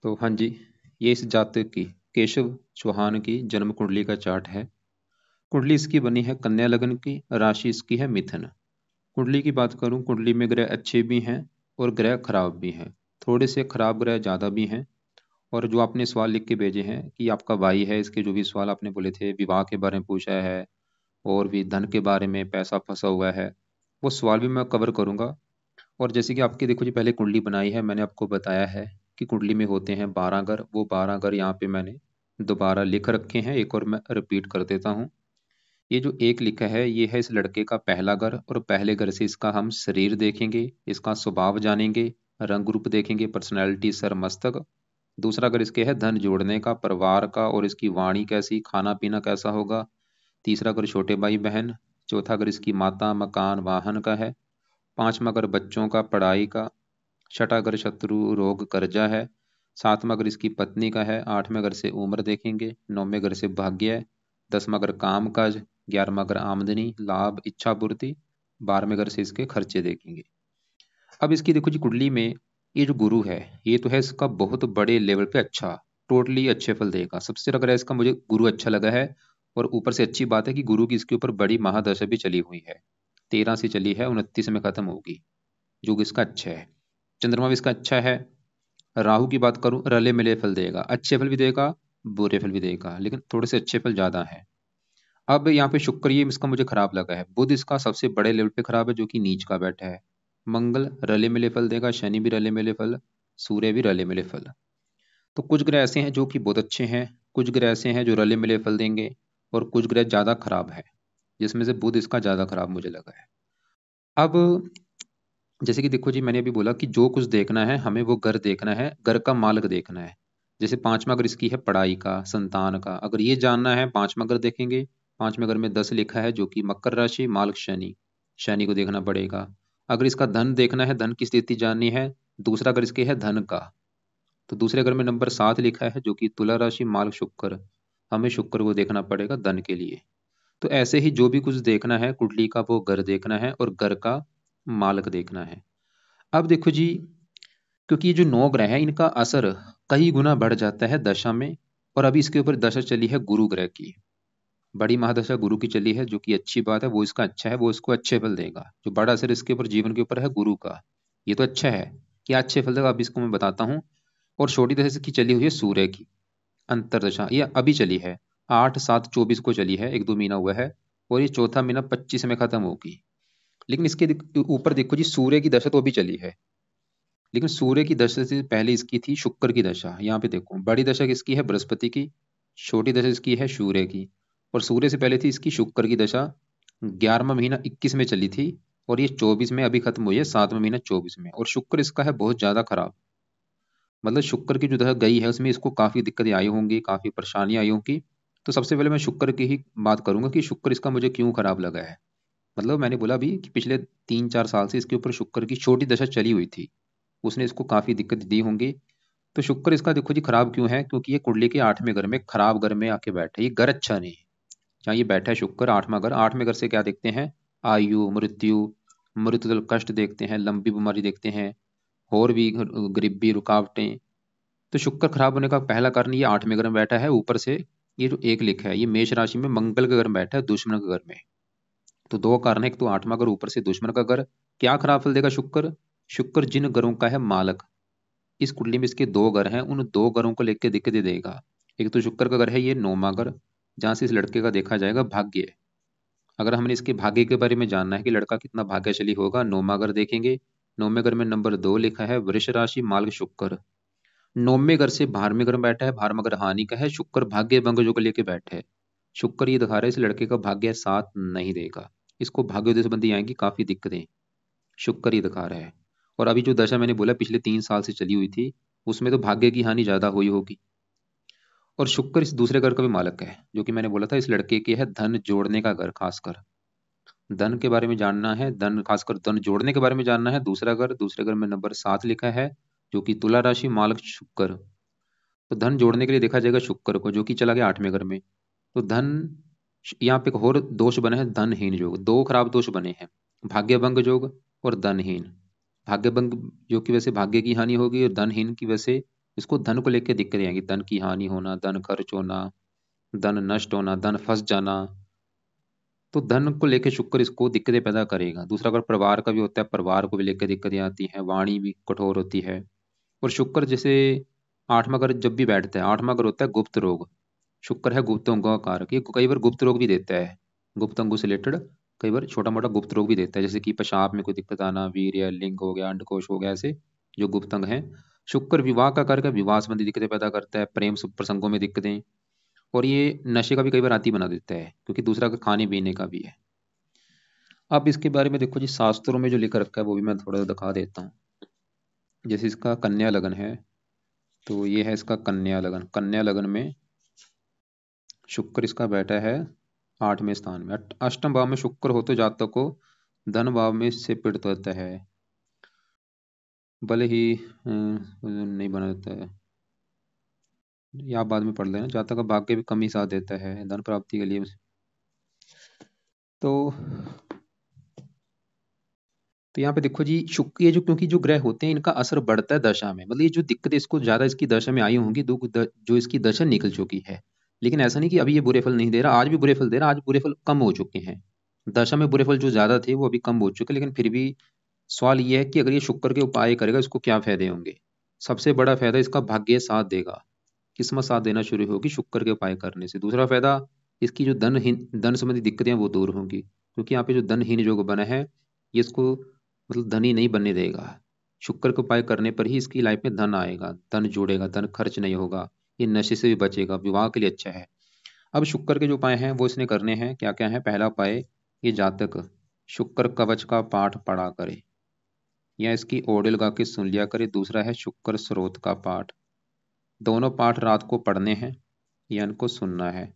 तो हाँ जी, ये इस जातक की केशव चौहान की जन्म कुंडली का चार्ट है। कुंडली इसकी बनी है कन्या लग्न की, राशि इसकी है मिथुन। कुंडली की बात करूं, कुंडली में ग्रह अच्छे भी हैं और ग्रह खराब भी हैं। थोड़े से खराब ग्रह ज़्यादा भी हैं। और जो आपने सवाल लिख के भेजे हैं कि आपका भाई है, इसके जो भी सवाल आपने बोले थे, विवाह के बारे में पूछा है और भी धन के बारे में, पैसा फंसा हुआ है, वो सवाल भी मैं कवर करूंगा। और जैसे कि आपकी देखो जी, पहले कुंडली बनाई है, मैंने आपको बताया है कि कुंडली में होते हैं 12 घर। वो 12 घर यहाँ पे मैंने दोबारा लिख रखे हैं, एक और मैं रिपीट कर देता हूँ। ये जो एक लिखा है, ये है इस लड़के का पहला घर, और पहले घर से इसका हम शरीर देखेंगे, इसका स्वभाव जानेंगे, रंग रूप देखेंगे, पर्सनैलिटी, सर मस्तक। दूसरा घर इसके है धन जोड़ने का, परिवार का, और इसकी वाणी कैसी, खाना पीना कैसा होगा। तीसरा घर छोटे भाई बहन। चौथा घर इसकी माता, मकान, वाहन का है। पांचवा घर बच्चों का, पढ़ाई का। छठा घर शत्रु, रोग, कर्जा है। सातवां घर इसकी पत्नी का है। आठवें घर से उम्र देखेंगे। नौवें घर से भाग्य है। दसवां घर काम काज। 11वां घर आमदनी, लाभ, इच्छा पूर्ति। 12वें घर से इसके खर्चे देखेंगे। अब इसकी देखो जी, कुंडली में ये जो गुरु है, ये तो है इसका बहुत बड़े लेवल पे अच्छा, टोटली अच्छे फल देगा। सबसे लग रहा है इसका मुझे गुरु अच्छा लगा है। और ऊपर से अच्छी बात है कि गुरु की इसके ऊपर बड़ी महादशा भी चली हुई है। 13 से चली है, 29 में खत्म होगी। जो इसका अच्छा है। चंद्रमा भी इसका अच्छा है। राहु की बात करूं, रले मिले फल देगा, अच्छे फल भी देगा, बुरे फल भी देगा, लेकिन थोड़े से अच्छे फल ज्यादा है। अब यहाँ पे शुक्र, ये इसका मुझे खराब लगा है। बुध इसका सबसे बड़े लेवल पे खराब है, जो कि नीच का बैठा है। मंगल रले मिले फल देगा, शनि भी रले मिले फल, सूर्य भी रले मिले फल। तो कुछ ग्रह ऐसे हैं जो कि बहुत अच्छे हैं, कुछ ग्रह ऐसे हैं जो रले मिले फल देंगे, और कुछ ग्रह ज्यादा खराब है, जिसमें से बुध इसका ज्यादा खराब मुझे लगा है। अब जैसे कि देखो जी, मैंने अभी बोला कि जो कुछ देखना है हमें, वो घर देखना है, घर का मालिक देखना है। जैसे पांचवा घर इसकी है पढ़ाई का, संतान का, अगर ये जानना है पांचवा घर देखेंगे। पांचवें घर में 10 लिखा है, जो कि मकर राशि, मालिक शनि, शनि को देखना पड़ेगा। अगर इसका धन देखना है, धन की स्थिति जाननी है, दूसरा घर इसके है धन का, तो दूसरे घर में नंबर 7 लिखा है, जो कि तुला राशि, मालिक शुक्र, हमें शुक्र को देखना पड़ेगा धन के लिए। तो ऐसे ही जो भी कुछ देखना है कुंडली का, वो घर देखना है और घर का मालिक देखना है। अब देखो जी, क्योंकि ये जो 9 ग्रह हैं, इनका असर कई गुना बढ़ जाता है दशा में। और अभी इसके ऊपर दशा चली है गुरु ग्रह की, बड़ी महादशा गुरु की चली है, जो कि अच्छी बात है, वो इसका अच्छा है, वो इसको अच्छे फल देगा। जो बड़ा असर इसके ऊपर जीवन के ऊपर है गुरु का, ये तो अच्छा है, क्या अच्छे फल देगा, अब इसको मैं बताता हूँ। और छोटी दशा की चली हुई है सूर्य की, अंतरदशा, ये अभी चली है, 8/7/24 को चली है, 1-2 महीना हुआ है। और ये चौथा महीना 25 में खत्म होगी। लेकिन इसके ऊपर देखो जी, सूर्य की दशा तो अभी चली है, लेकिन सूर्य की दशा से पहले इसकी थी शुक्र की दशा। यहाँ पे देखो, बड़ी दशा किसकी है, बृहस्पति की। छोटी दशा इसकी है सूर्य की। और सूर्य से पहले थी इसकी शुक्र की दशा, 11वां महीना 21 में चली थी, और ये 24 में अभी खत्म हुई है, 7वां महीना 24 में। और शुक्र इसका है बहुत ज्यादा खराब। मतलब शुक्र की जो दशा गई है, उसमें इसको काफी दिक्कतें आई होंगी, काफी परेशानियां आई होंगी। तो सबसे पहले मैं शुक्र की ही बात करूंगा कि शुक्र इसका मुझे क्यों खराब लगा है। मतलब मैंने बोला अभी कि पिछले 3-4 साल से इसके ऊपर शुक्र की छोटी दशा चली हुई थी, उसने इसको काफी दिक्कत दी होंगी। तो शुक्र इसका देखो जी खराब क्यों है, क्योंकि ये कुंडली के 8वें घर में, खराब घर में आके बैठा है, ये घर अच्छा नहीं है। जहाँ ये बैठा है शुक्र, 8वां घर, 8वें घर से क्या देखते हैं, आयु, मृत्यु, मृत्यु कष्ट देखते हैं, लंबी बीमारी देखते हैं, और भी गरीबी, रुकावटें। तो शुक्र खराब होने का पहला कारण ये 8वें घर में बैठा है। ऊपर से ये जो एक लिखा है, ये मेष राशि में मंगल के घर में बैठा है, दुश्मन के घर में। तो दो कारण है, एक तो 8वां घर, ऊपर से दुश्मन का घर। क्या खराब फल देगा शुक्र, शुक्र जिन घरों का है मालक, इस कुंडली में इसके 2 घर हैं, उन 2 घरों को लेकर दिक्कत देगा। एक तो शुक्र का घर है ये 9वां घर, जहां से इस लड़के का देखा जाएगा भाग्य। अगर हमने इसके भाग्य के बारे में जानना है कि लड़का कितना भाग्यशाली होगा, 9वां घर देखेंगे। 9वें घर में नंबर 2 लिखा है, वृष राशि, मालिक शुक्र। 9वें घर से 12वें घर में बैठा है, 12वां घर हानि का है, शुक्र भाग्य भंग जो को लेके बैठे है। शुक्र ये दिखा रहा है इस लड़के का भाग्य साथ नहीं देगा, इसको भाग्योदय संबंधी आएंगी काफी दिक्कतें, शुक्र ही दिखा रहा है। और अभी जो दशा मैंने बोला पिछले 3 साल से चली हुई थी, उसमें तो भाग्य की हानि ज्यादा हुई होगी। और शुक्र इस दूसरे घर का भी मालक है, जो कि मैंने बोला था इस लड़के के है धन जोड़ने का घर, खासकर धन के बारे में जानना है, धन खासकर धन जोड़ने के बारे में जानना है। दूसरा घर, दूसरे घर में नंबर 7 लिखा है, जो कि तुला राशि, मालक शुक्र। तो धन जोड़ने के लिए देखा जाएगा शुक्र को, जो कि चला गया 8वें घर में। तो धन, यहाँ पे एक और दोष बना है, धनहीन योग, 2 खराब दोष बने हैं, भाग्यभंग योग और धनहीन। भाग्यभंग योग की वजह से भाग्य की हानि होगी, और धनहीन की वजह से इसको धन को लेकर दिक्कतें आएंगी, धन की हानि होना, धन खर्च होना, धन नष्ट होना, धन फंस जाना। तो धन को लेकर शुक्र इसको दिक्कतें पैदा करेगा। दूसरा अगर परिवार का भी होता है, परिवार को भी लेकर दिक्कतें आती हैं, वाणी भी कठोर होती है। और शुक्र जैसे आठवां घर जब भी बैठता है, आठवां घर होता है गुप्त रोग। शुक्र है गुप्त अंगों का कारक, ये कई बार गुप्त रोग भी देता है। गुप्त अंगों से रिलेटेड कई बार छोटा मोटा गुप्त रोग भी देता है, जैसे कि पेशाब में कोई दिक्कत आना, वीर्य लिंग हो गया, अंडकोश हो गया, ऐसे जो गुप्त अंग हैं। शुक्र विवाह का कारक है, विवाह संबंधी दिक्कतें पैदा करता है, प्रेम प्रसंगों में दिक्कतें। और ये नशे का भी कई बार आदी बना देता है, क्योंकि दूसरा का खाने पीने का भी है। अब इसके बारे में देखो जी, शास्त्रों में जो लिख रखा है वो भी मैं थोड़ा दिखा देता हूँ। जैसे इसका कन्या लगन है, तो ये है इसका कन्या लगन। कन्या लगन में शुक्र इसका बैठा है 8वें स्थान में। अष्टम भाव में शुक्र हो तो जातक को धन भाव में से पीड़ित होता है, भले ही नहीं बना देता है, या बाद में पढ़ लेना। जातक का भाग्य भी कम ही साथ देता है धन प्राप्ति के लिए। तो यहाँ पे देखो जी, शुक्र ये जो, क्योंकि जो ग्रह होते हैं इनका असर बढ़ता है दशा में, मतलब ये जो दिक्कत इसको ज्यादा इसकी दशा में आई होंगी, जो इसकी दशा निकल चुकी है। लेकिन ऐसा नहीं कि अभी ये बुरे फल नहीं दे रहा, आज भी बुरे फल दे रहा, आज बुरे फल कम हो चुके हैं। दशा में बुरे फल जो ज्यादा थे वो अभी कम हो चुके, लेकिन फिर भी सवाल ये है कि अगर ये शुक्र के उपाय करेगा इसको क्या फायदे होंगे। सबसे बड़ा फायदा इसका भाग्य साथ देगा, किस्मत साथ देना शुरू होगी शुक्र के उपाय करने से। दूसरा फायदा, इसकी जो धन संबंधी दिक्कतें हैं वो दूर होंगी, क्योंकि यहाँ पे जो धनहीन योग बना है ये इसको मतलब धनी नहीं बनने देगा। शुक्र के उपाय करने पर ही इसकी लाइफ में धन आएगा, धन जुड़ेगा, धन खर्च नहीं होगा, ये नशे से भी बचेगा, विवाह के लिए अच्छा है। अब शुक्र के जो उपाय हैं वो इसने करने हैं, क्या क्या है। पहला उपाय, ये जातक शुक्र कवच का पाठ पढ़ा करे या इसकी ओडिल गा के सुन लिया करे। दूसरा है शुक्र स्रोत का पाठ, दोनों पाठ रात को पढ़ने हैं या इनको सुनना है।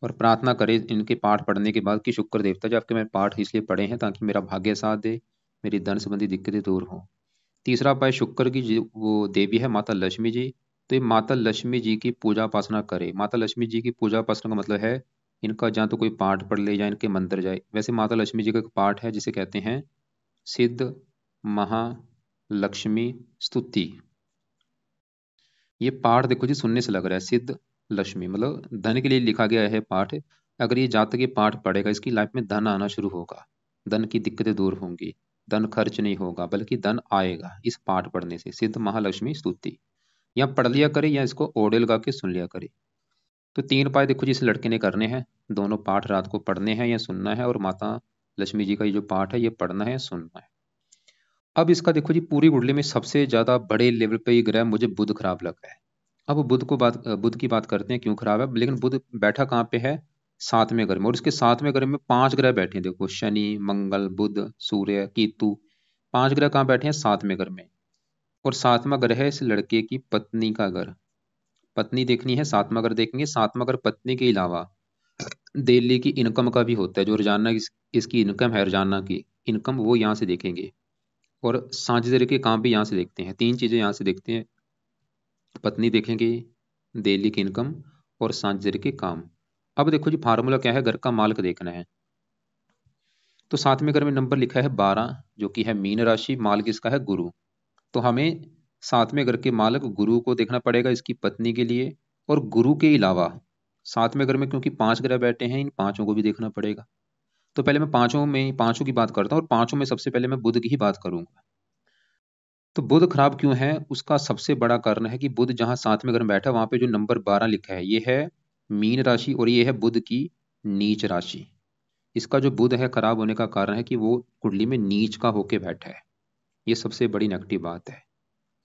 और प्रार्थना करे इनके पाठ पढ़ने के बाद कि शुक्र देवता जी आपके मैंने पाठ इसलिए पढ़े हैं ताकि मेरा भाग्य साथ दे, मेरी धन संबंधी दिक्कतें दूर हों। तीसरा उपाय, शुक्र की वो देवी है माता लक्ष्मी जी, तो ये माता लक्ष्मी जी की पूजा उपासना करे। माता लक्ष्मी जी की पूजा उपासना का मतलब है इनका जहाँ तो कोई पाठ पढ़ ले या इनके मंदिर जाए। वैसे माता लक्ष्मी जी का एक पाठ है जिसे कहते हैं सिद्ध महालक्ष्मी स्तुति। ये पाठ देखो जी सुनने से लग रहा है सिद्ध लक्ष्मी मतलब धन के लिए लिखा गया है पाठ। अगर ये जातक ये पाठ पढ़ेगा इसकी लाइफ में धन आना शुरू होगा, धन की दिक्कतें दूर होंगी, धन खर्च नहीं होगा बल्कि धन आएगा इस पाठ पढ़ने से। सिद्ध महालक्ष्मी स्तुति या पढ़ लिया करे या इसको ओडेल गा के सुन लिया करे। तो तीन उपाय देखो जी इस लड़के ने करने हैं, दोनों पाठ रात को पढ़ने हैं या सुनना है, और माता लक्ष्मी जी का ये जो पाठ है ये पढ़ना है सुनना है। अब इसका देखो जी पूरी कुंडली में सबसे ज्यादा बड़े लेवल पे ये ग्रह मुझे बुध खराब लग रहा है। अब बुध की बात करते हैं क्यों खराब है। लेकिन बुध बैठा कहाँ पे है, 7वें घर में, और इसके 7वें घर में 5 ग्रह बैठे हैं। देखो शनि मंगल बुध सूर्य केतु, 5 ग्रह कहाँ बैठे हैं, 7वें घर में। और 7वां घर है इस लड़के की पत्नी का घर, पत्नी देखनी है, 7वां घर देखेंगे। 7वां घर पत्नी के अलावा दिल्ली की इनकम का भी होता है, जो रोजाना इसकी इनकम है, रोजाना की इनकम वो यहाँ से देखेंगे। और साझेदारी के काम भी यहाँ से देखते हैं, 3 चीजें यहाँ से देखते हैं, पत्नी देखेंगे, डेली की इनकम और साझेदारी के काम। अब देखो जी फार्मूला क्या है, घर का मालिक देखना है। तो 7वें घर में नंबर लिखा है 12 जो कि है मीन राशि, मालिक इसका है गुरु। तो हमें 7वें घर के मालिक गुरु को देखना पड़ेगा इसकी पत्नी के लिए। और गुरु के अलावा 7वें घर में क्योंकि 5 ग्रह बैठे हैं, इन पांचों को भी देखना पड़ेगा। तो पहले मैं पांचों की बात करता हूँ, और पांचों में सबसे पहले मैं बुध की ही बात करूंगा। तो बुध खराब क्यों है, उसका सबसे बड़ा कारण है कि बुध जहां 7वें घर में बैठा वहां पे जो नंबर 12 लिखा है ये है मीन राशि, और ये है बुध की नीच राशि। इसका जो बुध है खराब होने का कारण है कि वो कुंडली में नीच का होके बैठा है, ये सबसे बड़ी नेगेटिव बात है।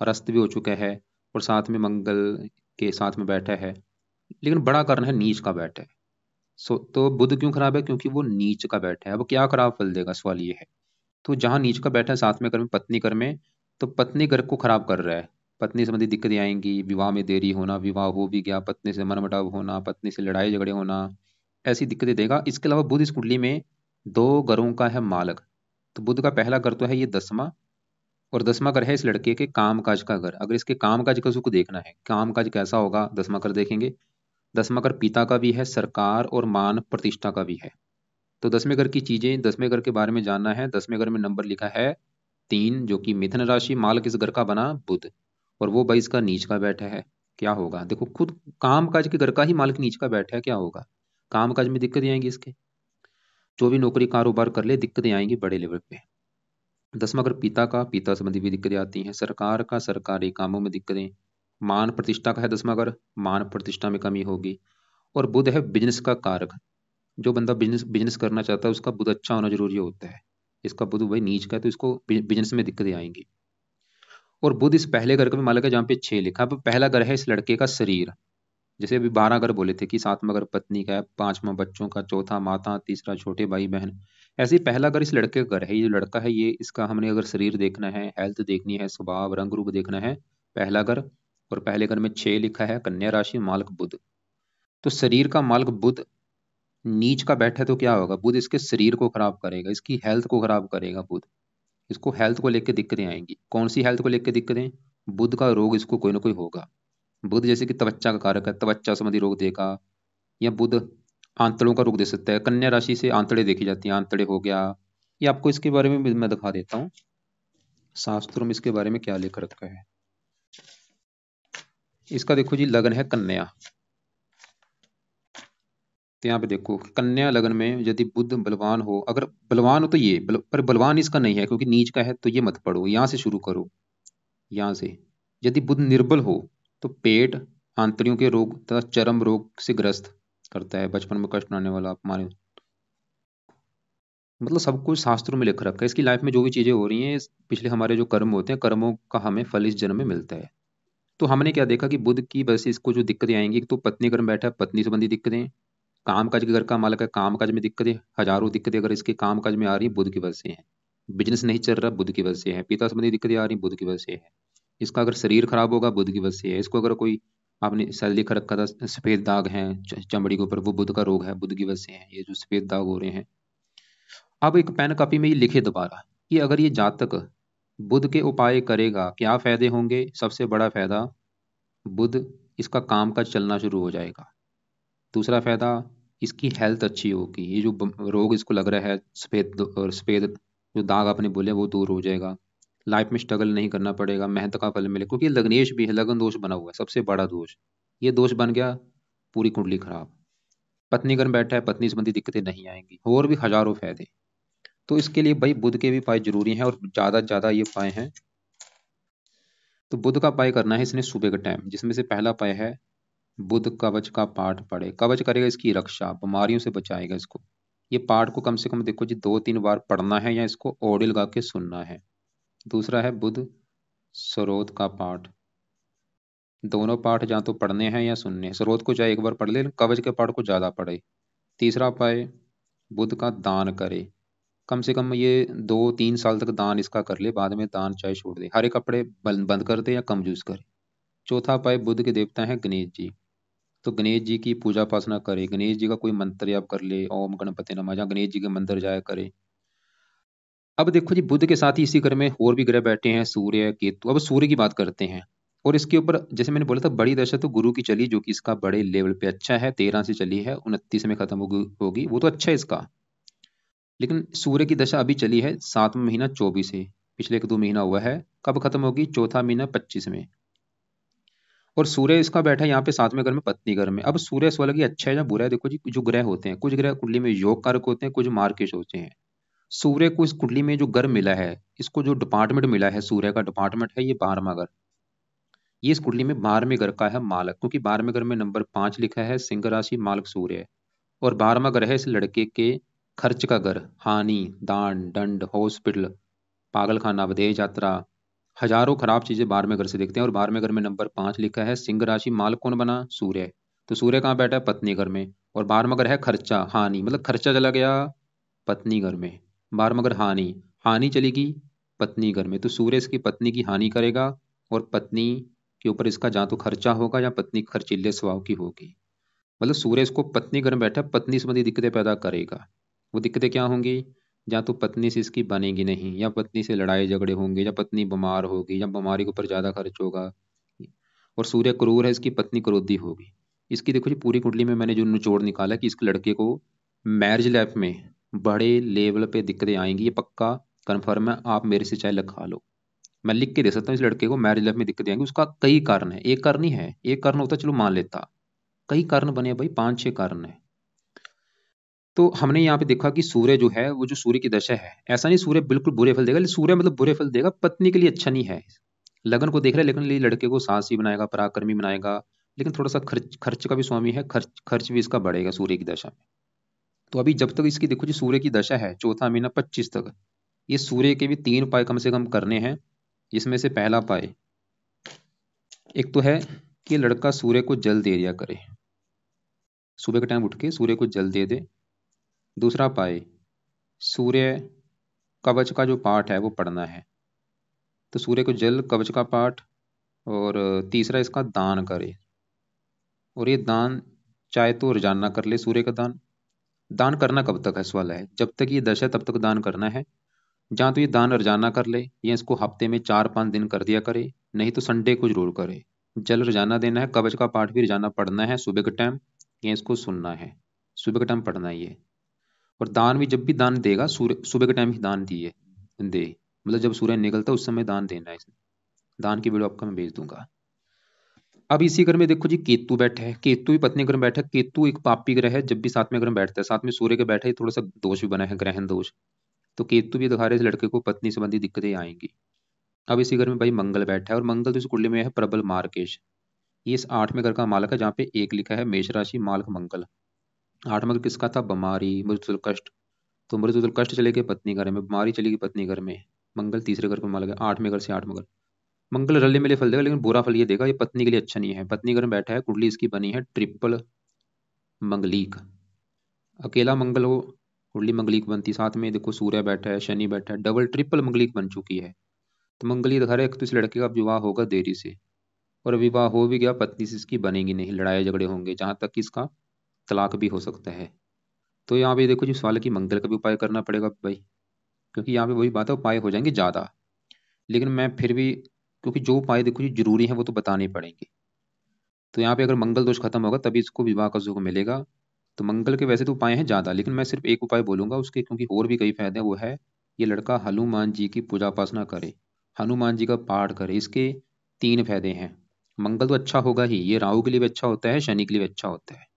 और अस्त भी हो चुका है, और साथ में मंगल के साथ में बैठा है, लेकिन बड़ा कारण है नीच का बैठा है। तो बुध क्यों खराब है, क्योंकि वो नीच का बैठा है। अब क्या खराब फल देगा, सवाल ये है। तो जहां नीच का बैठा है 7वें घर में पत्नी घर में, तो पत्नी घर को खराब कर रहा है। पत्नी संबंधी दिक्कतें आएंगी, विवाह में देरी होना, विवाह हो भी गया पत्नी से मनमुटाव होना, पत्नी से लड़ाई झगड़े होना, ऐसी दिक्कतें देगा। इसके अलावा बुध इस कुंडली में 2 घरों का है मालक। तो बुध का पहला घर तो है ये 10वां, और 10वां घर है इस लड़के के काम काज का घर। अगर इसके काम काज का उसको देखना है काम काज कैसा होगा, 10वां घर देखेंगे। 10वां घर पिता का भी है, सरकार और मान प्रतिष्ठा का भी है। तो 10वें घर की चीजें, 10वें घर के बारे में जानना है। 10वें घर में नंबर लिखा है 3 जो कि मिथुन राशि, माल किस घर का बना, बुध। और वो भाई इसका नीच का बैठा है, क्या होगा? देखो खुद काम काज के घर का ही मालिक नीच का बैठा है, क्या होगा? काम काज में दिक्कतें आएंगी इसके। जो भी नौकरी कारोबार कर ले दिक्कतें आएंगी बड़े लेवल पे। 10वां घर पिता का, पिता संबंधी भी दिक्कतें आती हैं। सरकार का, सरकारी कामों में दिक्कतें। मान प्रतिष्ठा का है 10वां घर, मान प्रतिष्ठा में कमी होगी। और बुध है बिजनेस का कारक। जो बंदा बिजनेस बिजनेस करना चाहता है उसका बुध अच्छा होना जरूरी होता है। इसका बुध भाई नीच का है तो इसको बिजनेस में दिक्कतें आएंगी। और बुध इस पहले घर का भी मालिक है जहाँ पे 6 लिखा। अब पहला घर है इस लड़के का शरीर। जैसे अभी 12 घर बोले थे कि 7वां घर पत्नी का है, 5वां बच्चों का, चौथा माता, तीसरा छोटे भाई बहन। ऐसे ही पहला घर इस लड़के का घर है। ये जो लड़का है ये, इसका हमने अगर शरीर देखना है, हेल्थ देखनी है, स्वभाव रंग रूप देखना है, पहला घर। और पहले घर में 6 लिखा है, कन्या राशि, मालिक बुध। तो शरीर का मालिक बुध नीच का बैठा है तो क्या होगा? बुध इसके शरीर को खराब करेगा, इसकी हेल्थ को खराब करेगा बुध। इसको हेल्थ को लेकर दिक्कतें आएंगी। कौन सी हेल्थ को लेकर दिक्कतें? बुध का रोग इसको कोई ना कोई होगा। बुध जैसे कि त्वचा का कारक है, त्वचा संबंधी रोग देगा। या बुध आंतड़ों का रोग दे सकता है। कन्या राशि से आंतड़े देखी जाती हैं, आंतड़े हो गया। ये आपको इसके बारे में भी मैं दिखा देता हूँ, शास्त्रों में इसके बारे में क्या लिख रखा है। इसका देखो जी, लगन है कन्या। तो यहाँ पे देखो कन्या लगन में यदि बुध बलवान हो, अगर बलवान हो तो ये पर बलवान इसका नहीं है क्योंकि नीच का है, तो ये मत पढ़ो, यहाँ से शुरू करो। यहाँ से यदि बुध निर्बल हो तो पेट, आंतड़ियों के रोग तथा चर्म रोग से ग्रस्त करता है। बचपन में कष्ट आने वाला अपमान, मतलब सब कुछ शास्त्रों में लिख रखा है। इसकी लाइफ में जो भी चीजें हो रही हैं, पिछले हमारे जो कर्म होते हैं, कर्मों का हमें फल इस जन्म में मिलता है। तो हमने क्या देखा कि बुध की वजह से इसको जो दिक्कतें आएंगी, तो पत्नी घर में बैठा है, पत्नी संबंधी दिक्कतें। काम काज के घर का मालिक है, काम काज में दिक्कतें, हजारों दिक्कतें अगर इसके काम काज में आ रही है बुध की वजह से है। बिजनेस नहीं चल रहा बुध की वजह से है। पिता संबंधी दिक्कतें आ रही बुध की वजह से है। इसका अगर शरीर खराब होगा बुध की वजह से है। इसको अगर कोई, आपने शायद लिखा रखा था, सफेद दाग हैं चमड़ी के ऊपर, वो बुध का रोग है, बुध की वजह से है ये जो सफेद दाग हो रहे हैं। अब एक पेन कॉपी में ये लिखे दोबारा कि अगर ये जातक बुध के उपाय करेगा क्या फायदे होंगे। सबसे बड़ा फायदा, बुध इसका काम काज चलना शुरू हो जाएगा। दूसरा फायदा, इसकी हेल्थ अच्छी होगी। ये जो रोग इसको लग रहा है, और सफेद जो दाग आपने बोले, वो दूर हो जाएगा। लाइफ में स्ट्रगल नहीं करना पड़ेगा, मेहनत का फल मिले। क्योंकि लग्नेश भी है, लगन दोष बना हुआ है, सबसे बड़ा दोष। ये दोष बन गया, पूरी कुंडली खराब। पत्नी घर में बैठा है, पत्नी संबंधी दिक्कतें नहीं आएंगी। और भी हजारों फायदे। तो इसके लिए भाई बुध के भी उपाय जरूरी हैं, और ज्यादा से ज्यादा ये उपाय हैं। तो बुध का उपाय करना है इसने सुबह के टाइम, जिसमें से पहला उपाय है बुध कवच का पाठ पढ़े। कवच करेगा इसकी रक्षा, बीमारियों से बचाएगा इसको। ये पाठ को कम से कम देखो जी 2-3 बार पढ़ना है, या इसको ऑडियो लगा के सुनना है। दूसरा है बुध सरोद का पाठ। दोनों पाठ जहाँ तो पढ़ने हैं या सुनने हैं। सरोद को चाहे एक बार पढ़ ले, लेकिन कवच के पाठ को ज्यादा पढ़े। तीसरा उपाय, बुध का दान करे। कम से कम ये 2-3 साल तक दान इसका कर ले, बाद में दान चाहे छोड़ दे। हरे कपड़े बंद बंद कर दे या कम यूज करे। चौथा उपाय, बुध के देवता है गणेश जी। तो गणेश जी की पूजा उपासना करे। गणेश जी का कोई मंत्र याद कर ले, ओम गणपति नमः, जहाँ गणेश जी के मंदिर जाया करे। अब देखो जी, बुध के साथ ही इसी घर में और भी ग्रह बैठे हैं, सूर्य केतु। अब सूर्य की बात करते हैं। और इसके ऊपर जैसे मैंने बोला था, बड़ी दशा तो गुरु की चली, जो कि इसका बड़े लेवल पे अच्छा है। 13 से चली है, 29 में खत्म होगी, वो तो अच्छा है इसका। लेकिन सूर्य की दशा अभी चली है 7वां महीना 24 से, पिछले 1-2 महीना हुआ है। कब खत्म होगी? चौथा महीना 25 में। और सूर्य इसका बैठा है यहाँ पे 7वें घर में, पत्नी घर में। अब सूर्य स्वर्ग की अच्छा है या बुरा है? देखो जी, जो ग्रह होते हैं, कुछ ग्रह कुंडली में योग कारक होते हैं, कुछ मार्केश होते हैं। सूर्य को इस कुंडली में जो घर मिला है, इसको जो डिपार्टमेंट मिला है, सूर्य का डिपार्टमेंट है ये 12वां घर। ये इस कुंडली में 12वें घर का है मालक, क्योंकि 12वें घर में नंबर 5 लिखा है, सिंह राशि, मालक सूर्य है। और 12वां घर है इस लड़के के खर्च का घर, हानि, दान, दंड, हॉस्पिटल, पागल खाना, विदेश यात्रा, हजारों खराब चीजें 12वें घर से देखते हैं। और 12वें घर में नंबर 5 लिखा है, सिंह राशि, मालक कौन बना? सूर्य। तो सूर्य कहाँ बैठा है? पत्नी घर में। और 12वां घर है खर्चा, हानि, मतलब खर्चा चला गया पत्नी घर में। 12वां घर हानि, हानि चलेगी पत्नी घर में। तो सूर्य इसकी पत्नी की हानि करेगा, और पत्नी के ऊपर इसका जहाँ तो खर्चा होगा, या पत्नी खर्चीले स्वभाव की होगी। मतलब सूर्य इसको पत्नी घर में बैठा, पत्नी संबंधी दिक्कतें पैदा करेगा। वो दिक्कतें क्या होंगी? या तो पत्नी से इसकी बनेगी नहीं, या पत्नी से लड़ाई झगड़े होंगे, या पत्नी बीमार होगी, या बीमारी के ऊपर ज्यादा खर्च होगा। और सूर्य क्रूर है, इसकी पत्नी क्रोधी होगी। इसकी देखो जी, पूरी कुंडली में मैंने जो निचोड़ निकाला कि इस लड़के को मैरिज लाइफ में बड़े लेवल पे दिक्कतें आएंगी, ये पक्का कन्फर्म है। आप मेरे से चाहे लिखा लो। मैं लिख के दे सकता हूँ इस लड़के को मैरिज लाइफ में दिक्कत आएंगी, उसका कई कारण है, एक कारण ही है, एक कारण होता चलो मान लेता, कई कारण बने भाई, 5-6 कारण है। तो हमने यहाँ पे देखा कि सूर्य जो है, वो जो सूर्य की दशा है, ऐसा नहीं सूर्य बिल्कुल बुरे फल देगा, लेकिन सूर्य मतलब बुरे फल देगा, पत्नी के लिए अच्छा नहीं है। लगन को देख रहे हैं, लेकिन लड़के को साहसी बनाएगा, पराक्रमी बनाएगा, लेकिन थोड़ा सा खर्च खर्च का भी स्वामी है, खर्च खर्च भी इसका बढ़ेगा सूर्य की दशा में। तो अभी जब तक इसकी देखो जी सूर्य की दशा है, चौथा महीना 25 तक, ये सूर्य के भी 3 उपाय कम से कम करने हैं। इसमें से पहला उपाय एक तो है कि लड़का सूर्य को जल दे दिया करे, सुबह के टाइम उठ के सूर्य को जल दे दे। दूसरा उपाय, सूर्य कवच का जो पाठ है वो पढ़ना है, तो सूर्य को जल कवच का पाठ। और तीसरा इसका दान करे, और ये दान चाहे तो रोजाना कर ले सूर्य का दान। दान करना कब तक है सवाल है, जब तक ये दशा है तब तक दान करना है। जहाँ तो ये दान रोजाना कर ले, या इसको हफ्ते में 4-5 दिन कर दिया करे, नहीं तो संडे को जरूर करे। जल रोजाना देना है, कवच का पाठ भी रोजाना पढ़ना है सुबह के टाइम, या इसको सुनना है, सुबह के टाइम पढ़ना ही है। और दान भी जब भी दान देगा सूर्य सुबह के टाइम ही दान दिए दे, मतलब जब सूर्य निकलता है उस समय दान देना है। दान की वीडियो आपको मैं भेज दूंगा। अब इसी घर में देखो जी केतु बैठा है, केतु भी पत्नी घर में बैठा है, केतु एक पापी ग्रह है, जब भी साथ में घर में बैठता है, साथ में सूर्य के बैठा है, थोड़ा सा दोष भी बना है, ग्रहण दोष। तो केतु भी दिखा रहे इस लड़के को पत्नी संबंधी दिक्कतें आएंगी। अब इसी घर में भाई मंगल बैठा है, और मंगल तो इस कुंडली में है प्रबल मार्केश, ये इस 8वें घर का मालक है, जहाँ पे एक लिखा है मेष राशि मालक मंगल। 8वां घर किसका था, बीमारी मृत्यु कष्ट। तो मृत्यु कष्ट चले गए पत्नी घर में, बीमारी चलेगी पत्नी घर में। मंगल तीसरे घर पर मालक है, 8वें घर से 8वां घर। मंगल रले मिले फल देगा, लेकिन बुरा फल ये देगा, ये पत्नी के लिए अच्छा नहीं है। पत्नी घर में बैठा है, कुंडली इसकी बनी है ट्रिपल मंगलिक। अकेला मंगल हो कुंडली मंगलिक बनती, साथ में देखो सूर्य बैठा है, शनि बैठा है, डबल ट्रिपल मंगलिक बन चुकी है। तो मंगल ये दिखा रहा है, एक तो इस लड़के का विवाह होगा देरी से, और विवाह हो भी गया पत्नी से इसकी बनेगी नहीं, लड़ाई झगड़े होंगे, जहां तक कि इसका तलाक भी हो सकता है। तो यहाँ पे देखो जी सवाल है कि मंगल का भी उपाय करना पड़ेगा भाई, क्योंकि यहाँ पे वही बात है, उपाय हो जाएंगे ज्यादा। लेकिन मैं फिर भी, क्योंकि जो उपाय देखो जी जरूरी है वो तो बताने पड़ेंगे। तो यहाँ पे अगर मंगल दोष खत्म होगा तभी इसको विवाह का सुख मिलेगा। तो मंगल के वैसे तो उपाय हैं ज्यादा, लेकिन मैं सिर्फ एक उपाय बोलूंगा उसके, क्योंकि और भी कई फायदे हैं। वो है ये लड़का हनुमान जी की पूजा उपासना करे, हनुमान जी का पाठ करे, इसके 3 फायदे हैं। मंगल तो अच्छा होगा ही, ये राहु के लिए भी अच्छा होता है, शनि के लिए भी अच्छा होता है।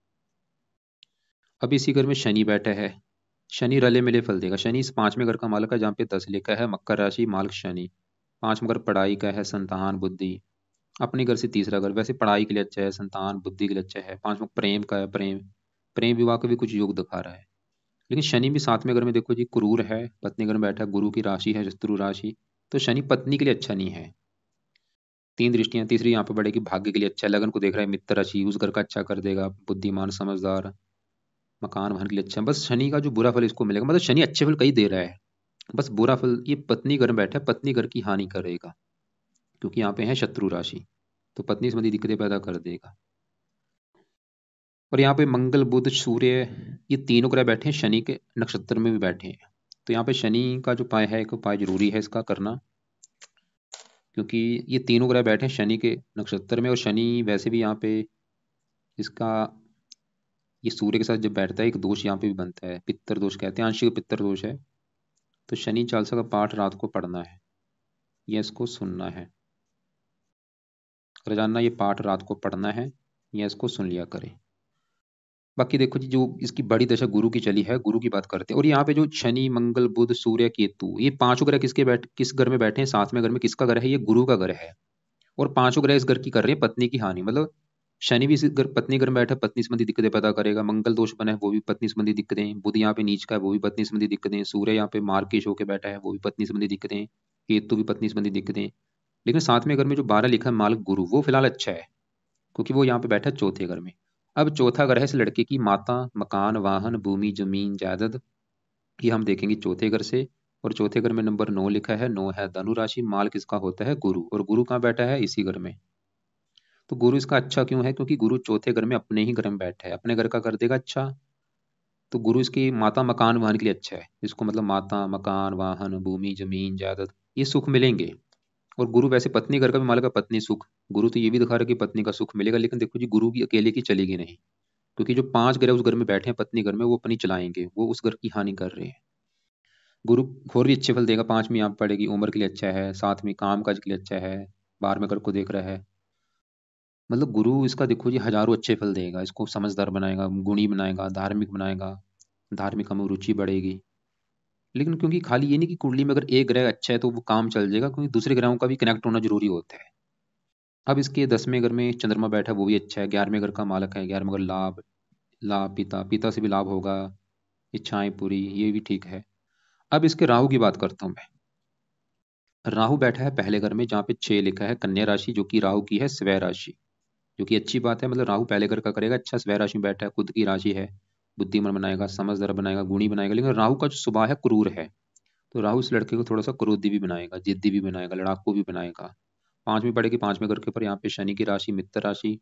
अब इसी घर में शनि बैठा है, शनि रले मिले फल देगा। शनि इस 5वें घर का मालक है, जहाँ पे 10 लिखा है मकर राशि मालक शनि। 5वां घर पढ़ाई का है, संतान बुद्धि। अपने घर से तीसरा घर वैसे पढ़ाई के लिए अच्छा है, संतान बुद्धि के लिए अच्छा है। 5वां प्रेम का है, प्रेम प्रेम विवाह का भी कुछ योग दिखा रहा है। लेकिन शनि भी 7वें घर में देखो जी क्रूर है, पत्नी घर में बैठा है, गुरु की राशि है शत्रु राशि। तो शनि पत्नी के लिए अच्छा नहीं है। 3 दृष्टियां, तीसरी यहाँ पे बढ़ेगी भाग्य के लिए अच्छा है, लगन को देख रहा है मित्र राशि, उस घर का अच्छा कर देगा, बुद्धिमान समझदार, मकान वाहन के लिए अच्छा है। बस शनि का जो बुरा फल इसको मिलेगा, मतलब शनि अच्छे फल कई दे रहा है, बस बुरा फल ये पत्नी घर में बैठा है, पत्नी घर की हानि करेगा, क्योंकि यहाँ पे है शत्रु राशि, तो पत्नी संबंधी दिक्कतें पैदा कर देगा। और यहाँ पे मंगल बुध सूर्य, ये तीनों ग्रह बैठे हैं शनि के नक्षत्र में भी बैठे हैं। तो यहाँ पे शनि का जो उपाय है, एक उपाय जरूरी है इसका करना, क्योंकि ये तीनों ग्रह बैठे हैं शनि के नक्षत्र में। और शनि वैसे भी यहाँ पे इसका, ये सूर्य के साथ जब बैठता है एक दोष यहाँ पे भी बनता है, पित्तर दोष कहते हैं, आंशिक पित्तर दोष है। तो शनि चालीसा का पाठ रात को पढ़ना है, या इसको सुनना है, रोजाना ये पाठ रात को पढ़ना है, या इसको सुन लिया करें। बाकी देखो जी जो इसकी बड़ी दशा गुरु की चली है, गुरु की बात करते हैं। और यहाँ पे जो शनि मंगल बुध सूर्य केतु, ये पांचों ग्रह किस घर में बैठे हैं, 7वें घर में, किसका घर है, ये गुरु का घर है। और पांचों ग्रह इस घर की कर रहे हैं पत्नी की हानि, मतलब शनि भी इस घर पत्नी घर में बैठा है, पत्नी संबंधी दिक्कतें पैदा करेगा। मंगल दोष बना है, वो भी पत्नी संबंधी दिक्कतें। बुध यहाँ पे नीच का है, वो भी पत्नी संबंधी दिक्कतें। सूर्य यहाँ पे मार्केश होकर बैठा है, वो भी पत्नी संबंधी दिक्कतें। केतु भी पत्नी संबंधी दिक्कतें। लेकिन 7वें घर में जो 12 लिखा है मालक गुरु, वो फिलहाल अच्छा है, क्योंकि वो यहाँ पे बैठा है चौथे घर में। अब चौथा घर है इस लड़के की माता, मकान वाहन भूमि जमीन जायदाद, की हम देखेंगे चौथे घर से। और चौथे घर में नंबर 9 लिखा है, 9 है धनु राशि, माल किसका होता है गुरु, और गुरु कहाँ बैठा है, इसी घर में। तो गुरु इसका अच्छा क्यों है, क्योंकि गुरु चौथे घर में अपने ही घर में बैठा है, अपने घर का कर देगा अच्छा। तो गुरु इसकी माता मकान वाहन के लिए अच्छा है, इसको मतलब माता मकान वाहन भूमि जमीन जायदाद ये सुख मिलेंगे। और गुरु वैसे पत्नी घर का भी मालक है, पत्नी सुख। गुरु तो ये भी दिखा रहा है कि पत्नी का सुख मिलेगा, लेकिन देखो जी गुरु की अकेले की चलेगी नहीं, क्योंकि जो 5 ग्रह उस घर में बैठे हैं पत्नी घर में, वो अपनी चलाएंगे, वो उस घर की हानि कर रहे हैं। गुरु और भी अच्छे फल देगा। 5वीं यहाँ पड़ेगी, उम्र के लिए अच्छा है। 7वीं कामकाज के लिए अच्छा है। 12 में कर को देख रहा है। मतलब गुरु इसका देखो जी हजारों अच्छे फल देगा, इसको समझदार बनाएगा, गुणी बनाएगा, धार्मिक बनाएगा, धार्मिक में रुचि बढ़ेगी। लेकिन क्योंकि खाली ये नहीं कि कुंडली में अगर एक ग्रह अच्छा है तो वो काम चल जाएगा, क्योंकि दूसरे ग्रहों का भी कनेक्ट होना जरूरी होता है। अब इसके 10वें घर में चंद्रमा बैठा है, वो भी अच्छा है। 11वें घर का मालक है। 11वें घर लाभ, लाभ पिता, पिता से भी लाभ होगा, इच्छाएं पूरी, ये भी ठीक है। अब इसके राहु की बात करता हूँ मैं। राहु बैठा है पहले घर में, जहाँ पे 6 लिखा है, कन्या राशि, जो कि राहु की है स्वय राशि, जो कि अच्छी बात है। मतलब राहु पहले घर का करेगा अच्छा, स्वय राशि में बैठा है, खुद की राशि है, बुद्धिमान बनाएगा, समझदार बनाएगा, गुणी बनाएगा। लेकिन राहु का जो स्वभाव है क्रूर है, तो राहु इस लड़के को थोड़ा सा क्रोधी भी बनाएगा, जिद्दी भी बनाएगा, लड़ाकू भी बनाएगा। 5वीं पड़ेगी, 5वें घर के ऊपर यहाँ पे शनि की राशि मित्र राशि,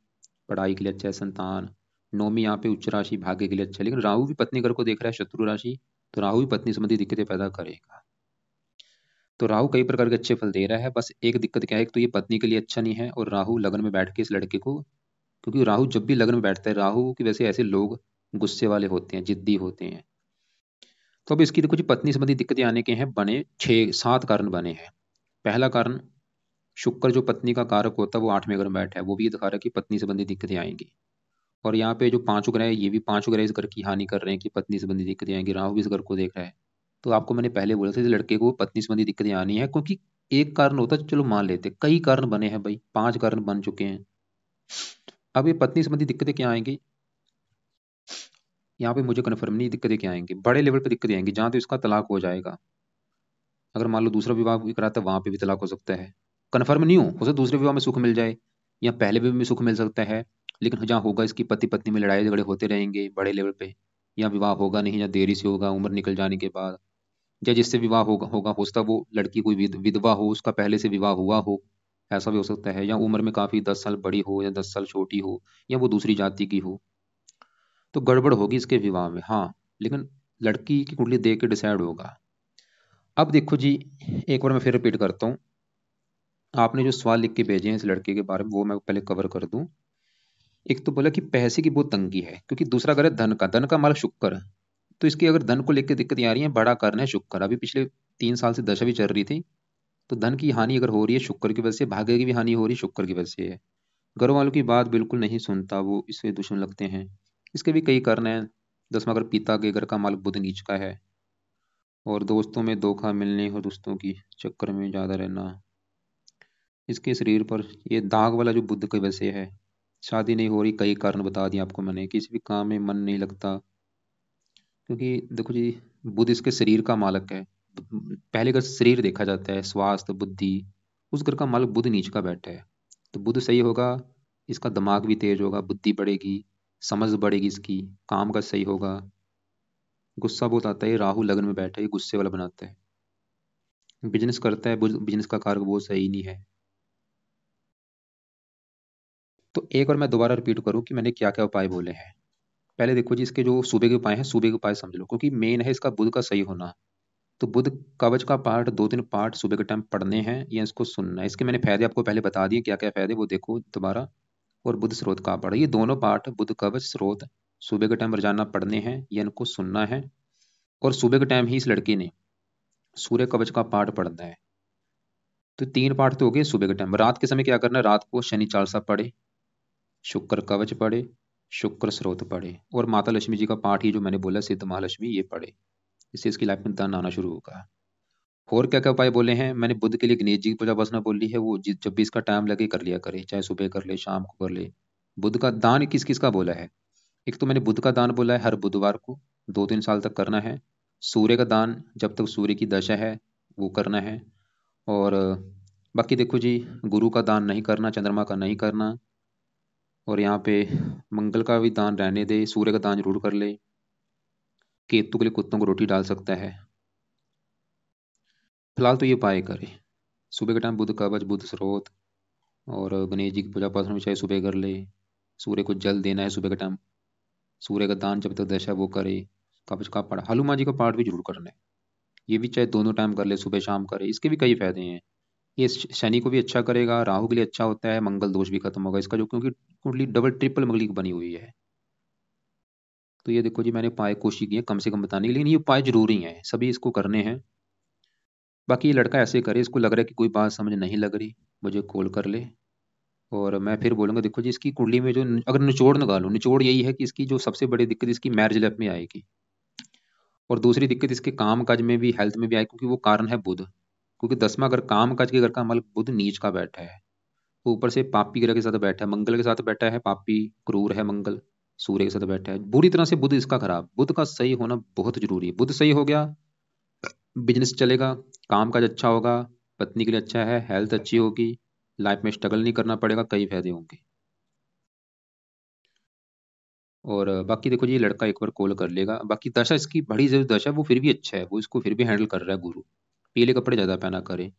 पढ़ाई के लिए अच्छा है, संतान। 9वीं यहाँ पे उच्च राशि, भाग्य के लिए अच्छा है। लेकिन राहु भी पत्नी घर को देख रहा है, शत्रु राशि, तो राहु भी पत्नी संबंधी दिक्कतें पैदा करेगा। तो राहु कई प्रकार के अच्छे फल दे रहा है, बस एक दिक्कत क्या है, एक तो ये पत्नी के लिए अच्छा नहीं है, और राहु लगन में बैठ के इस लड़के को, क्योंकि राहु जब भी लगन में बैठता है, राहु की वजह से ऐसे लोग गुस्से वाले होते हैं, जिद्दी होते हैं। तो अब इसकी कुछ पत्नी संबंधी दिक्कतें आने के हैं, बने 6-7 कारण बने हैं। पहला कारण, शुक्र जो पत्नी का कारक होता है वो 8वें घर में बैठा है, वो भी ये दिखा रहा है कि पत्नी संबंधी दिक्कतें आएंगी। और यहाँ पे जो 5 ग्रह है, ये भी 5 ग्रह इस घर की हानि कर रहे हैं कि पत्नी संबंधी दिक्कतें आएंगी। राहु भी इस घर को देख रहा है। तो आपको मैंने पहले बोला था इस लड़के को पत्नी संबंधी दिक्कतें आनी है, क्योंकि एक कारण होता है चलो मान लेते, कई कारण बने हैं भाई, 5 कारण बन चुके हैं। अब ये पत्नी संबंधी दिक्कतें क्या आएंगी, यहाँ पे मुझे कन्फर्म नहीं दिक्कतें क्या आएंगी। बड़े लेवल पे दिक्कतें आएंगी, जहां तो इसका तलाक हो जाएगा। अगर मान लो दूसरा विवाह भी कराता है, वहां पे भी तलाक हो सकता है। कन्फर्म नहीं हो सकता दूसरे विवाह में सुख मिल जाए, या पहले विवाह में सुख मिल सकता है। लेकिन जहाँ होगा इसकी पति पत्नी में लड़ाई झगड़े होते रहेंगे बड़े लेवल पे, या विवाह होगा नहीं, या देरी से होगा उम्र निकल जाने के बाद, या जिससे विवाह होगा होगा हो सकता है वो लड़की कोई विधवा हो, उसका पहले से विवाह हुआ हो, ऐसा भी हो सकता है। या उम्र में काफी 10 साल बड़ी हो या 10 साल छोटी हो, या वो दूसरी जाति की हो, तो गड़बड़ होगी इसके विवाह में। हाँ, लेकिन लड़की की कुंडली देख के डिसाइड होगा। अब देखो जी, एक बार मैं फिर रिपीट करता हूँ। आपने जो सवाल लिख के भेजे हैं इस लड़के के बारे में, वो मैं पहले कवर कर दूं। एक तो बोला कि पैसे की बहुत तंगी है, क्योंकि दूसरा घर है धन का, धन का मालक शुक्र। तो इसकी अगर धन को लेकर दिक्कतें आ रही है, बड़ा कारण है शुक्र। अभी पिछले 3 साल से दशा भी चल रही थी, तो धन की हानि अगर हो रही है शुक्र की वजह से, भाग्य की भी हानि हो रही है शुक्र की वजह से है। घर वालों की बात बिल्कुल नहीं सुनता वो, इससे दुश्मन लगते हैं। इसके भी कई कारण हैं। 10वां घर पिता के घर का मालक बुध नीच का है, और दोस्तों में धोखा मिलने और दोस्तों की चक्कर में ज्यादा रहना। इसके शरीर पर ये दाग वाला जो बुध की वजह से है, शादी नहीं हो रही, कई कारण बता दिए आपको मैंने। किसी भी काम में मन नहीं लगता, क्योंकि देखो जी, बुध इसके शरीर का मालक है। पहले का शरीर देखा जाता है, स्वास्थ्य बुद्धि, उस घर का मालक बुध नीच का बैठा है। तो बुध सही होगा, इसका दिमाग भी तेज होगा, बुद्धि बढ़ेगी, समझ बढ़ेगी इसकी, काम का सही होगा। गुस्सा बहुत आता है, राहु लगन में बैठा है, ये गुस्से वाला बनाता है। बिजनेस करता है, बिजनेस का कारक बहुत सही नहीं है। तो एक और मैं दोबारा रिपीट करूं कि मैंने क्या क्या उपाय बोले हैं। पहले देखो जी, इसके जो सूबे के उपाय हैं, सूबे के उपाय समझ लो, क्योंकि मेन है इसका बुध का सही होना। तो बुध कवच का पाठ 2-3 पाठ सुबह के टाइम पढ़ने हैं, या इसको सुनना है। इसके मैंने फायदे आपको पहले बता दिए, क्या क्या फायदे वो देखो दोबारा। और बुध स्रोत का पढ़, ये दोनों पाठ बुध कवच स्रोत सुबह के टाइम रोजाना पढ़ने हैं, या इनको सुनना है। और सुबह के टाइम ही इस लड़की ने सूर्य कवच का पाठ पढ़ना है। तो 3 पाठ तो हो गए सुबह के टाइम। रात के समय क्या करना है, रात को शनि चालीसा पढ़े, शुक्र कवच पढ़े, शुक्र स्रोत पढ़े, और माता लक्ष्मी जी का पाठ ही जो मैंने बोला सिद्ध महालक्ष्मी, ये पढ़े। इससे इसकी लाइफ में धन आना शुरू होगा। और क्या क्या उपाय बोले हैं मैंने, बुध के लिए गणेश जी की पूजा बसना बोली है, वो जब भी इसका टाइम लगे कर लिया करे, चाहे सुबह कर ले शाम को कर ले। बुध का दान किस किस का बोला है, एक तो मैंने बुध का दान बोला है, हर बुधवार को 2-3 साल तक करना है। सूर्य का दान जब तक सूर्य की दशा है वो करना है। और बाकी देखो जी, गुरु का दान नहीं करना, चंद्रमा का नहीं करना। और यहाँ पे मंगल का भी दान रहने दे, सूर्य का दान जरूर कर ले। केतु के लिए कुत्तों को रोटी डाल सकता है। फिलहाल तो ये उपाय करे, सुबह के टाइम बुध कवच, बुध स्रोत, और गणेश जी की पूजा पाठ में चाहे सुबह कर ले। सूर्य को जल देना है सुबह के टाइम, सूर्य का दान जब तक दशा है वो करे। कवच का पाठ, हनुमान जी का पाठ भी जरूर करना है। ये भी चाहे दोनों टाइम कर ले, सुबह शाम करे, इसके भी कई फायदे हैं। ये शनि को भी अच्छा करेगा, राहु के लिए अच्छा होता है, मंगल दोष भी खत्म होगा इसका, जो क्योंकि कुंडली डबल ट्रिपल मंगली की बनी हुई है। तो ये देखो जी, मैंने उपाय कोशिश की है कम से कम बताने की, लेकिन ये उपाय जरूरी हैं, सभी इसको करने हैं। बाकी ये लड़का ऐसे करे, इसको लग रहा है कि कोई बात समझ नहीं लग रही, मुझे कॉल कर ले। और मैं फिर बोलूंगा देखो जी, इसकी कुंडली में जो अगर निचोड़ निकालो, निचोड़ यही है कि इसकी जो सबसे बड़ी दिक्कत इसकी मैरिज लाइफ में आएगी, और दूसरी दिक्कत इसके काम काज में भी, हेल्थ में भी आएगी, क्योंकि वो कारण है बुध। क्योंकि 10वां घर काम काज के घर का मालिक बुध नीच का बैठा है, वो ऊपर से पापी ग्रह के साथ बैठा है, मंगल के साथ बैठा है, पापी क्रूर है मंगल, सूर्य के साथ बैठा है, बुरी तरह से बुध इसका खराब। बुध का सही होना बहुत जरूरी है। बुध सही हो गया, बिजनेस चलेगा, काम काज अच्छा होगा, पत्नी के लिए अच्छा है, हेल्थ अच्छी होगी, लाइफ में स्ट्रगल नहीं करना पड़ेगा, कई फायदे होंगे। और बाकी देखो जी, ये लड़का एक बार कॉल कर लेगा। बाकी दशा इसकी बड़ी जो दशा है वो फिर भी अच्छा है, वो इसको फिर भी हैंडल कर रहा है गुरु। पीले कपड़े ज्यादा पहना करे,